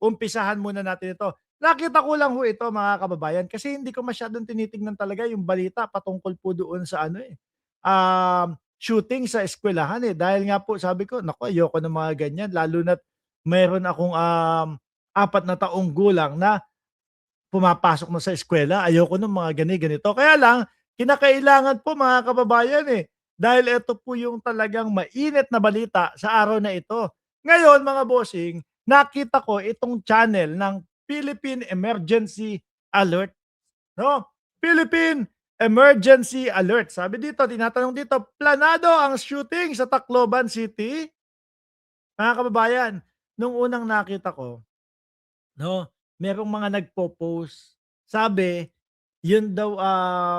umpisahan muna natin ito. Nakita ko lang ho ito mga kababayan kasi hindi ko masyadong tinitingnan talaga yung balita patungkol po doon sa ano, shooting sa eskuwelahan, eh. Dahil nga po sabi ko, naku ayoko ng mga ganyan lalo na't meron akong, 4 na taong gulang na pumapasok na sa eskuwela. Ayoko nung mga ganito. Kaya lang, kinakailangan po mga kababayan, eh, dahil ito po yung talagang mainit na balita sa araw na ito. Ngayon mga bossing, nakita ko itong channel ng Philippine Emergency Alert, 'no? Philippine Emergency Alert. Sabi dito, tinatanong dito, planado ang shooting sa Tacloban City? Mga kababayan, nung unang nakita ko, 'no, merong mga nagpo-post. Sabi, yun daw,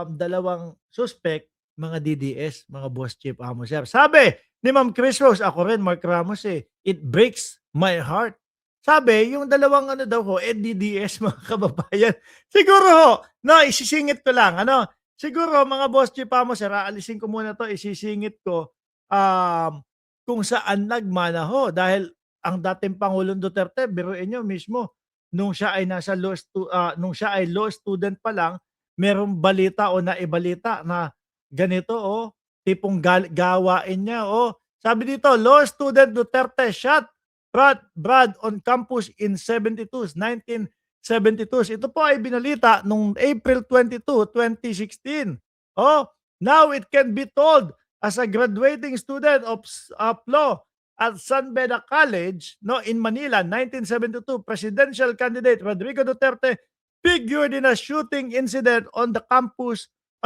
dalawang suspect mga DDS, mga boss chief amo sir. Sabi ni Ma'am Chris Rose, ako rin Mark Ramos, eh, "It breaks my heart." Sabi yung dalawang ano daw ho, eh, DDS mga kababayan. Siguro ho 'no, isisingit ko lang ano, siguro mga boss chief amo sir, aalisin ko muna 'to, isisingit ko, kung saan nagmana ho dahil ang dating Pangulong Duterte biruin niyo mismo nung siya ay nung siya ay law student pa lang, merong balita o naibalita na ganito, tipong gawain niya, Sabi dito, "Law student Duterte shot Brad on campus in 72, 1972." Ito po ay binalita nung April 22, 2016. Oh, now it can be told as a graduating student of law at San Beda College, no, in Manila, 1972, presidential candidate Rodrigo Duterte figured in a shooting incident on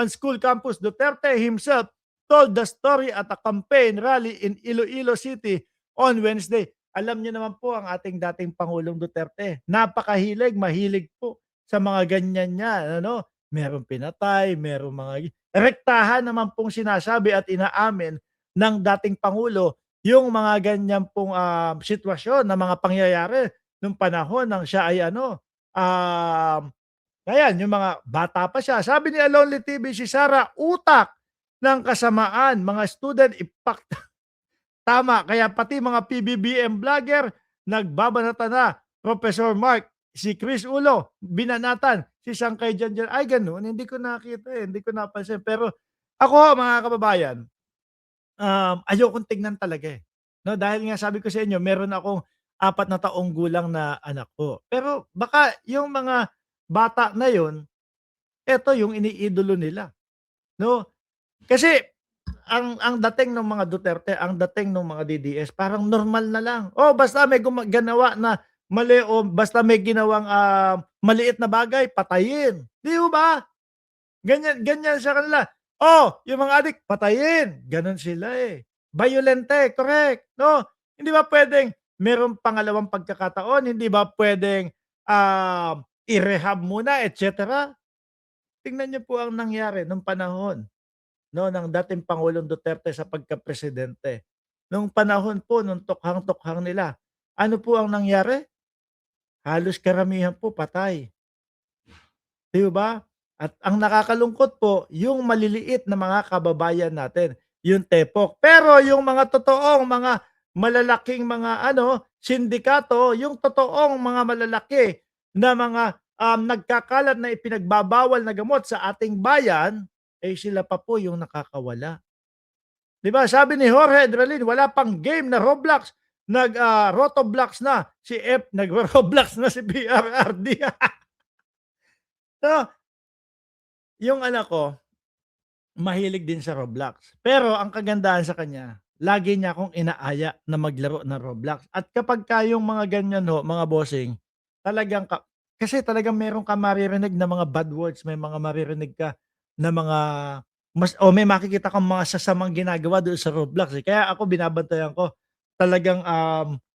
school campus. Duterte himself told the story at a campaign rally in Iloilo City on Wednesday. Alam niyo naman po ang ating dating Pangulong Duterte, mahilig po sa mga ganyan niya, ano, merong pinatay, merong mga rektahan naman pong sinasabi at inaamin ng dating Pangulo yung mga ganyan pong, sitwasyon na mga pangyayari nung panahon ng siya ay ano, ayan yung mga bata pa siya. Sabi ni Lonely TV si Sara, utak ng kasamaan, mga student impact. Tama, kaya pati mga PBBM vlogger nagbabanata na. Professor Mark, si Chris Ulo, binanatan, si Sangkay Janjan, ay gano'n, hindi ko nakita, eh, hindi ko napansin. Pero ako mga kababayan, ayokong tignan talaga, eh, 'no, dahil nga sabi ko sa inyo meron akong 4 na taong gulang na anak ko. Pero baka yung mga bata na yun, eto yung iniidolo nila, 'no? Kasi ang dating ng mga Duterte, ang dating ng mga DDS parang normal na lang. Basta may ginawa na mali o basta may ginawang, maliit na bagay, patayin, 'di ho ba? Ganyan ganyan sa kanila. Yung mga adik patayin, gano'n sila, eh. Bayolente, correct, 'no? Hindi ba puwedeng merong pangalawang pagkakataon, hindi ba puwedeng, i-rehab muna et cetera? Tingnan niyo po ang nangyari nung panahon, 'no, ng dating Pangulong Duterte sa pagkapresidente. Nung panahon po nung tukhang-tukhang nila, ano po ang nangyari? Halos karamihan po patay. 'Di ba? At ang nakakalungkot po, yung maliliit na mga kababayan natin, yung tepok. Pero yung mga totoong mga malalaking mga ano, sindikato, yung totoong mga malalaki na mga, nagkakalat na ipinagbabawal na gamot sa ating bayan, eh, sila pa po yung nakakawala. 'Di ba sabi ni Jorge Drelin, wala pang game na Roblox, Roblox na si F, nagro-Roblox na si PRRD. So, yung anak ko, mahilig din sa Roblox. Pero ang kagandahan sa kanya, lagi niya akong inaaya na maglaro ng Roblox. At kapagka yung mga ganyan ho, mga bossing, talagang kasi talagang meron kang maririnig na mga bad words, may mga maririnig ka na mga may makikita kang mga sasamang ginagawa doon sa Roblox, eh. Kaya ako binabantayan ko. Talagang,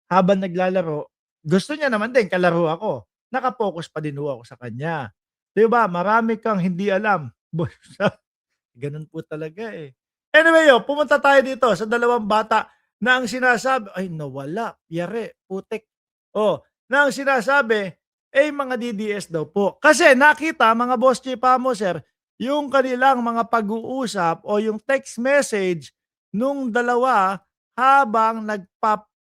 habang naglalaro, gusto niya naman din kalaro ako. Naka-focus pa din ho ako sa kanya. 'Di ba, marami kang hindi alam. Gano'n po talaga, eh. Anyway, pumunta tayo dito sa dalawang bata na ang sinasabi ay nawala, yari, putik. Na ang sinasabi, eh, mga DDS daw po. Kasi nakita mga boss chipamo, sir, yung kanilang mga pag-uusap o yung text message nung dalawa habang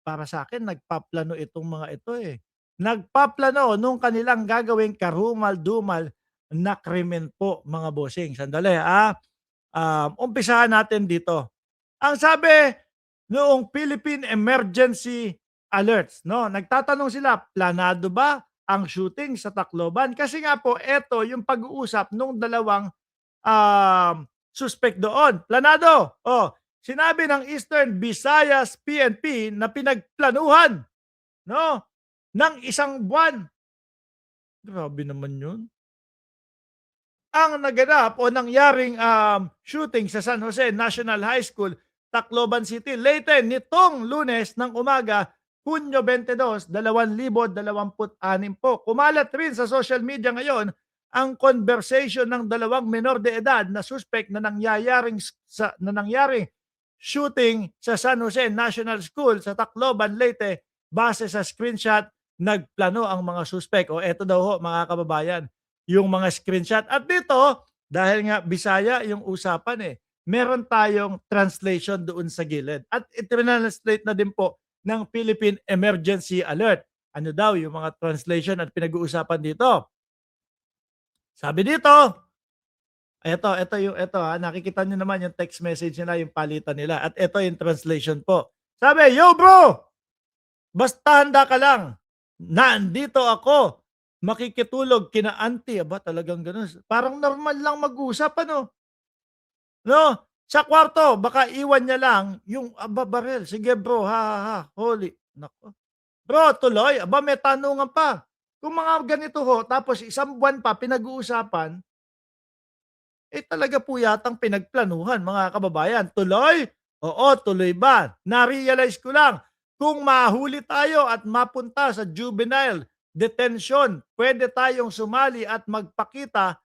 para sa'kin nagpaplano itong mga ito, eh. nagpaplano nung kanilang gagawing karumal-dumal na krimen po mga bossing. Sandali, umpisahan natin dito. Ang sabi noong Philippine Emergency Alerts 'no, nagtatanong sila, planado ba ang shooting sa Tacloban? Kasi nga po eto yung pag-uusap nung dalawang, suspect doon. Planado, oh, sinabi ng Eastern Visayas PNP na pinagplanuhan 'no, ng isang buwan. Grabe naman yun. Ang naganap o nangyaring, shooting sa San Jose National High School, Tacloban City, Leyte nitong Lunes ng umaga, Hunyo 22, 2026 po. Kumalat rin sa social media ngayon ang conversation ng dalawang menor de edad na suspect na nangyari shooting sa San Jose National School sa Tacloban, Leyte. Base sa screenshot, nagplano ang mga suspect. O eto daw ho mga kababayan, yung mga screenshot. At dito, dahil nga Bisaya yung usapan meron tayong translation doon sa gilid. At i-translate na din po ng Philippine Emergency Alert. Ano daw yung mga translation at pinag-uusapan dito? Sabi dito, nakikita nyo naman yung text message nila, yung palitan nila. At ito yung translation po. Sabi, "Yo bro, basta handa ka lang. Nandito ako. Makikitulog kina auntie." Aba, talagang gano'n. Parang normal lang mag-usap ano, 'no? Sa kwarto baka iwan niya lang yung, baril. "Sige bro, ha, ha, ha, holy." Naku. Bro, tuloy? Aba, may tanungan pa. Kung mga ganito ho tapos isang buwan pa pinag-uusapan, talaga po yatang pinagplanuhan mga kababayan. Tuloy? Oo, tuloy ba? Na-realize ko lang, kung mahuli tayo at mapunta sa juvenile detention, pwede tayong sumali at magpakita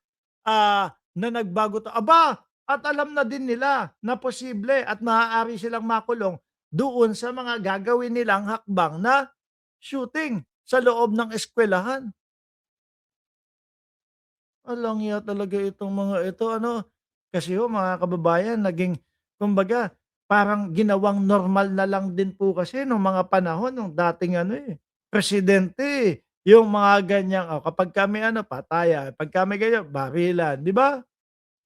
na nagbago aba, at alam na din nila na posible at maaari silang makulong doon sa mga gagawin nilang hakbang na shooting sa loob ng eskwelahan. Walang hiya talaga itong mga ito ano. Kasi ho mga kababayan naging kumbaga parang ginawang normal na lang din po kasi nung mga panahon nung dating presidente, yung mga ganiyang, kapag kami patayan, pag kami ganyan barilan, 'di ba?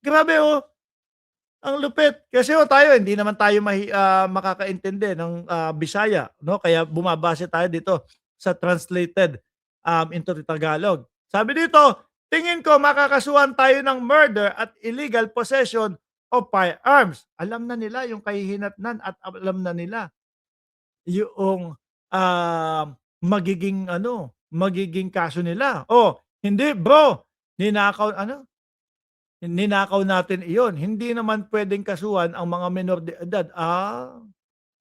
Grabe ang lupit. Kasi tayo hindi naman tayo makakaintindi ng, Bisaya 'no, kaya bumabase tayo dito sa translated, into Tagalog. Sabi dito, "Tingin ko makakasuhan tayo ng murder at illegal possession of firearms." Alam na nila yung kahihinatnan at alam na nila yung, magiging kaso nila. "Oh, hindi bro, ninakaw natin iyon. Hindi naman puwedeng kasuhan ang mga menor de edad."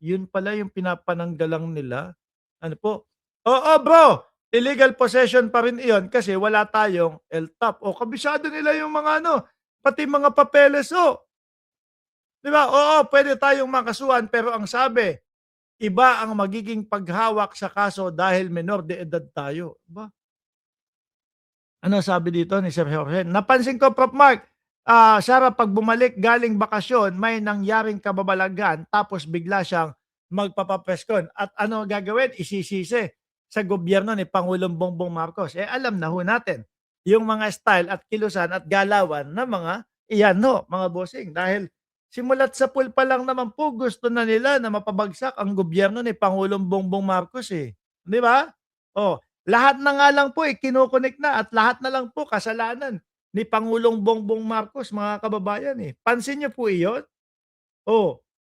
Yun pala yung pinapananggalang nila. Ano po? Oo, bro, illegal possession pa rin iyon kasi wala tayong LTOP. Kabisado nila yung mga pati mga papeles 'di ba? Oo, puwede tayong makasuhan pero ang sabi, iba ang magiging paghawak sa kaso dahil menor de edad tayo. Aba, ano sabi dito ni Sir Jorge? "Napansin ko Prof. Mark, Sarah 'pag bumalik galing bakasyon may nangyaring kababalagan tapos bigla siyang magpapa-presscon at ano gagawin isisisi sa gobyerno ni Pangulong Bongbong Marcos." Alam na ho natin yung mga style at kilusan at galawan ng mga iyan mga bossing. Dahil simulat sa pool pa lang naman po gusto na nila na mapabagsak ang gobyerno ni Pangulong Bongbong Marcos, 'di ba? Lahat na nga lang po, kino-connect na at lahat na lang po kasalanan ni Pangulong Bongbong Marcos mga kababayan, Pansin niyo po iyon?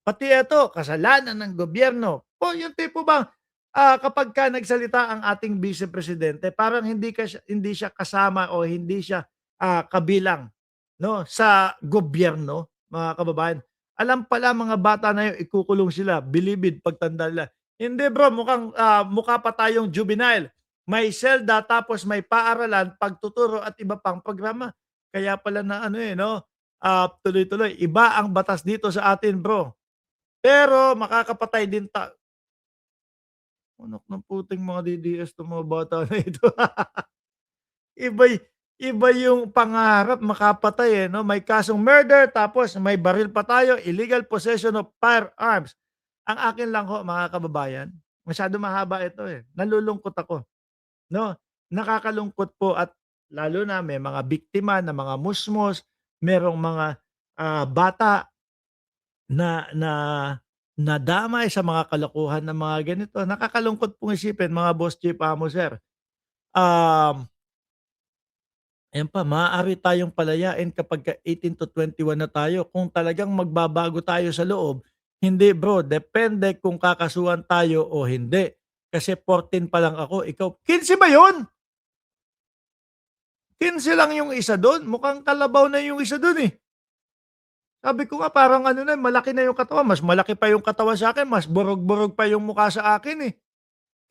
Pati ito kasalanan ng gobyerno. Yung tipo bang, kapagka nagsalita ang ating Vice Presidente parang hindi siya kasama o hindi siya, kabilang 'no, sa gobyerno, mga kababayan. Alam pala mga bata na yun ikukulong sila, bilibid pagtanda nila. Hindi bro, mukha pa tayong juvenile. May selda tapos may paaralan, pagtuturo at iba pang programa. Kaya pala na 'no, tuloy-tuloy. Iba ang batas dito sa atin bro. Pero makakapatay din anak ng puting mga DDS 'tong mga bata na ito. Iba'y iba yung pangarap makapatay, 'no? May kasong murder tapos may baril pa tayo, illegal possession of firearms. Ang akin lang ho mga kababayan, masyado mahaba ito, nalulungkot ako. 'no? Nakakalungkot po at lalo na may mga biktima na mga musmos, merong mga, bata na na nadamay sa mga kalokohan ng mga ganito. Nakakalungkot pong isipin mga boss chief, amo, sir. Um, Ayan pa, maaari tayong palayain kapagka 18 to 21 na tayo kung talagang magbabago tayo sa loob. Hindi bro, depende kung kakasuhan tayo o hindi. Kasi 14 pa lang ako, ikaw 15 ba yun? 15 lang yung isa dun, mukhang kalabaw na yung isa dun, eh. Sabi ko nga parang ano na, malaki na yung katawan, mas malaki pa yung katawan sa'kin, mas burog-burog pa yung mukha sa akin, eh.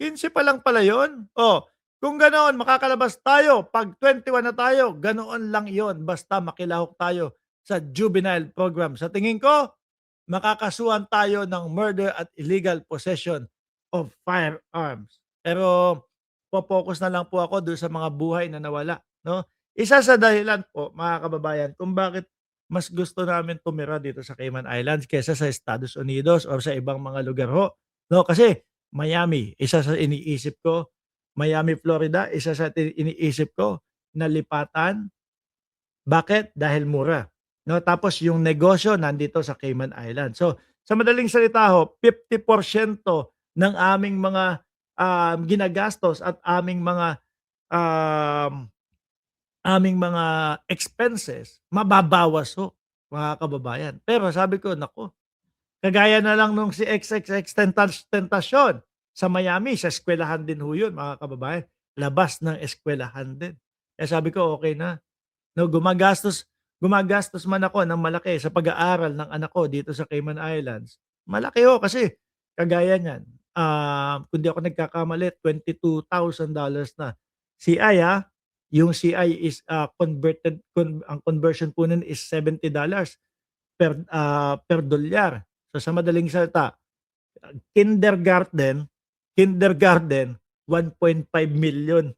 15 pa lang pala yun. Oh, kung ganoon makakalabas tayo 'pag 21 na tayo, ganoon lang yon basta makilahok tayo sa juvenile program. Sa tingin ko, makakasuhan tayo ng murder at illegal possession of firearms. Pero focus na lang po ako dun sa mga buhay na nawala, 'no. Isa sa dahilan po, mga kababayan, kung bakit mas gusto namin tumira dito sa Cayman Islands kaysa sa Estados Unidos or sa ibang mga lugar ho, 'no. Kasi Miami, isa sa iniisip ko, Miami, Florida, isa sa iniisip ko na lipatan. Bakit? Dahil mura, 'no, tapos yung negosyo nandito sa Cayman Islands. So, sa madaling salita ho, 50% ng aming mga, ginagastos at um, aming mga expenses mababawas ho, mga kababayan. Pero sabi ko, naku, kagaya na lang nung si XXX Tentacion sa Miami, sa eskuwelahan din ho yun, mga kababayan. Labas ng eskuwelahan din. Kaya sabi ko, okey na. 'No, gumagastos man ako ng malaki sa pag-aaral ng anak ko dito sa Cayman Islands. Malaki ho kasi kagaya niyan, kung di ako nagkakamali $22,000 na. CI, yung CI is, ang conversion po nun is $70 per dolyar. So, sa madaling salita, kindergarten kindergarten 1.5 million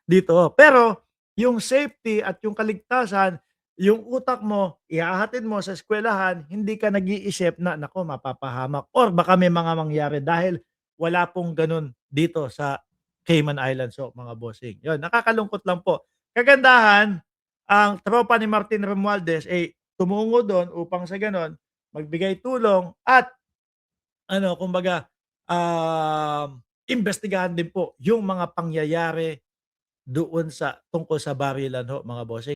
dito. Pero yung safety at yung kaligtasan, yung utak mo ihahatid mo sa eskuwelahan, hindi ka nag-iisip na, "Naku, mapapahamak or baka may mga mangyari." Dahil wala pong gano'n dito sa Cayman Islands so mga bossing. 'Yun, nakakalungkot lang po. Kagandahan, ang tropa ni Martin Romualdez, eh, tumungo do'n upang sa gano'n magbigay tulong at ano, kumbaga, imbestigahan din po yung mga pangyayari doon sa tungkol sa barilan ho, mga bossing.